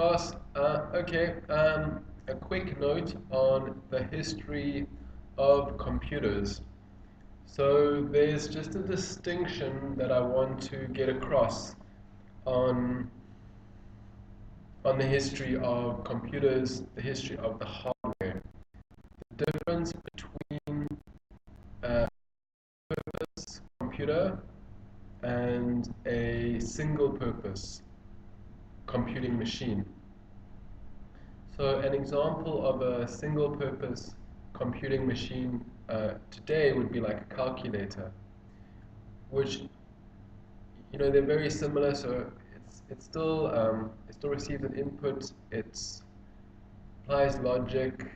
class. A quick note on the history of computers. So there's just a distinction that I want to get across on the history of computers, the history of the hardware. The difference between a purpose computer and a single purpose computing machine. So an example of a single purpose computing machine today would be like a calculator, which, you know, they're very similar. So it still receives an input, it applies logic,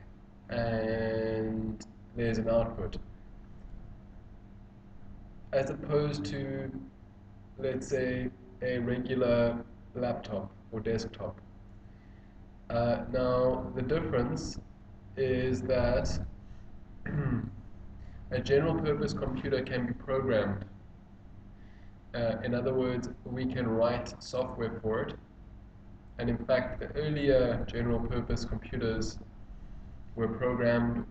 and there's an output, as opposed to, let's say, a regular laptop or desktop. Now, the difference is that a general purpose computer can be programmed. In other words, we can write software for it. And in fact, the earlier general purpose computers were programmed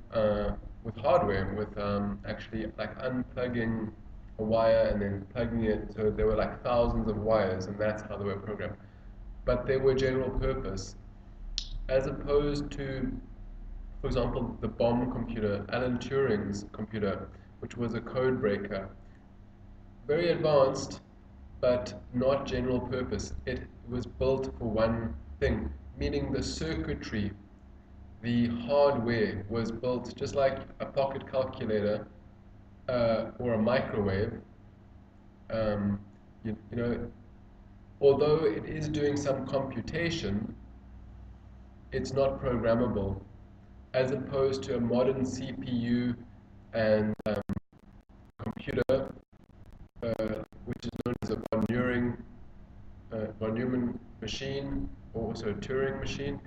with hardware, with actually like unplugging a wire and then plugging it. So there were like thousands of wires, and that's how they were programmed. But they were general purpose, as opposed to, for example, the bomb computer, Alan Turing's computer, which was a code breaker. Very advanced, but not general purpose. It was built for one thing, meaning the circuitry, the hardware was built just like a pocket calculator or a microwave. You know, although it is doing some computation, it's not programmable, as opposed to a modern CPU and computer, which is known as a von Neumann machine, or also a Turing machine.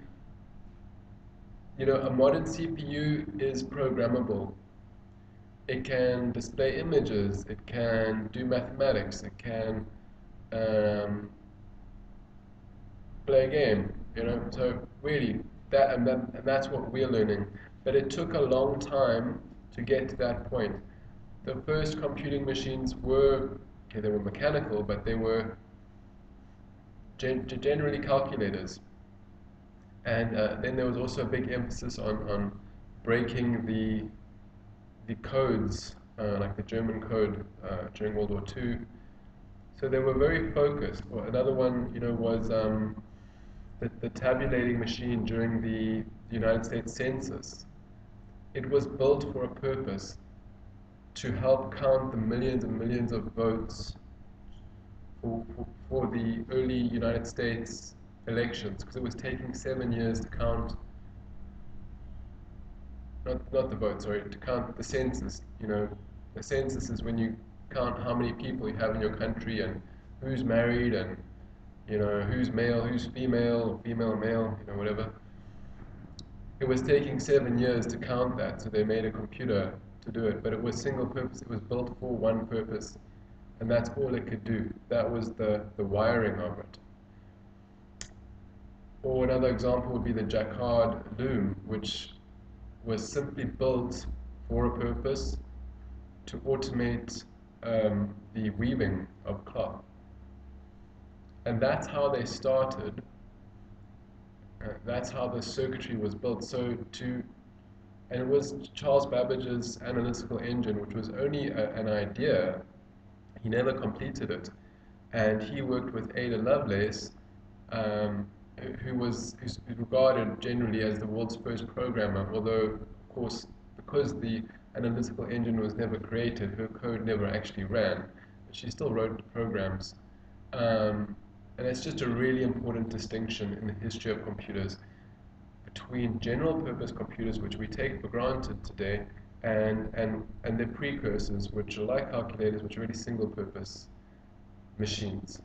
You know, a modern CPU is programmable. It can display images, it can do mathematics, it can play a game, you know. So really, that's what we're learning. But it took a long time to get to that point. The first computing machines were, okay, they were mechanical, but they were generally calculators. And then there was also a big emphasis on breaking the codes, like the German code during World War II. So they were very focused. Or another one, you know, was the tabulating machine during the United States Census. It was built for a purpose, to help count the millions and millions of votes for the early United States elections, because it was taking 7 years to count, not the votes, sorry, to count the census. You know, the census is when you count how many people you have in your country and who's married and, you know, who's male, who's female, or female, male, you know, whatever. It was taking 7 years to count that, so they made a computer to do it, but it was single purpose. It was built for one purpose, and that's all it could do. That was the wiring of it. Or another example would be the Jacquard loom, which was simply built for a purpose, to automate the weaving of cloth. And that's how they started. That's how the circuitry was built. And it was Charles Babbage's analytical engine, which was only an idea. He never completed it. And he worked with Ada Lovelace, who's regarded generally as the world's first programmer, although, of course, because the analytical engine was never created, her code never actually ran. But she still wrote programs. And it's just a really important distinction in the history of computers between general purpose computers, which we take for granted today, and their precursors, which are like calculators, which are really single purpose machines.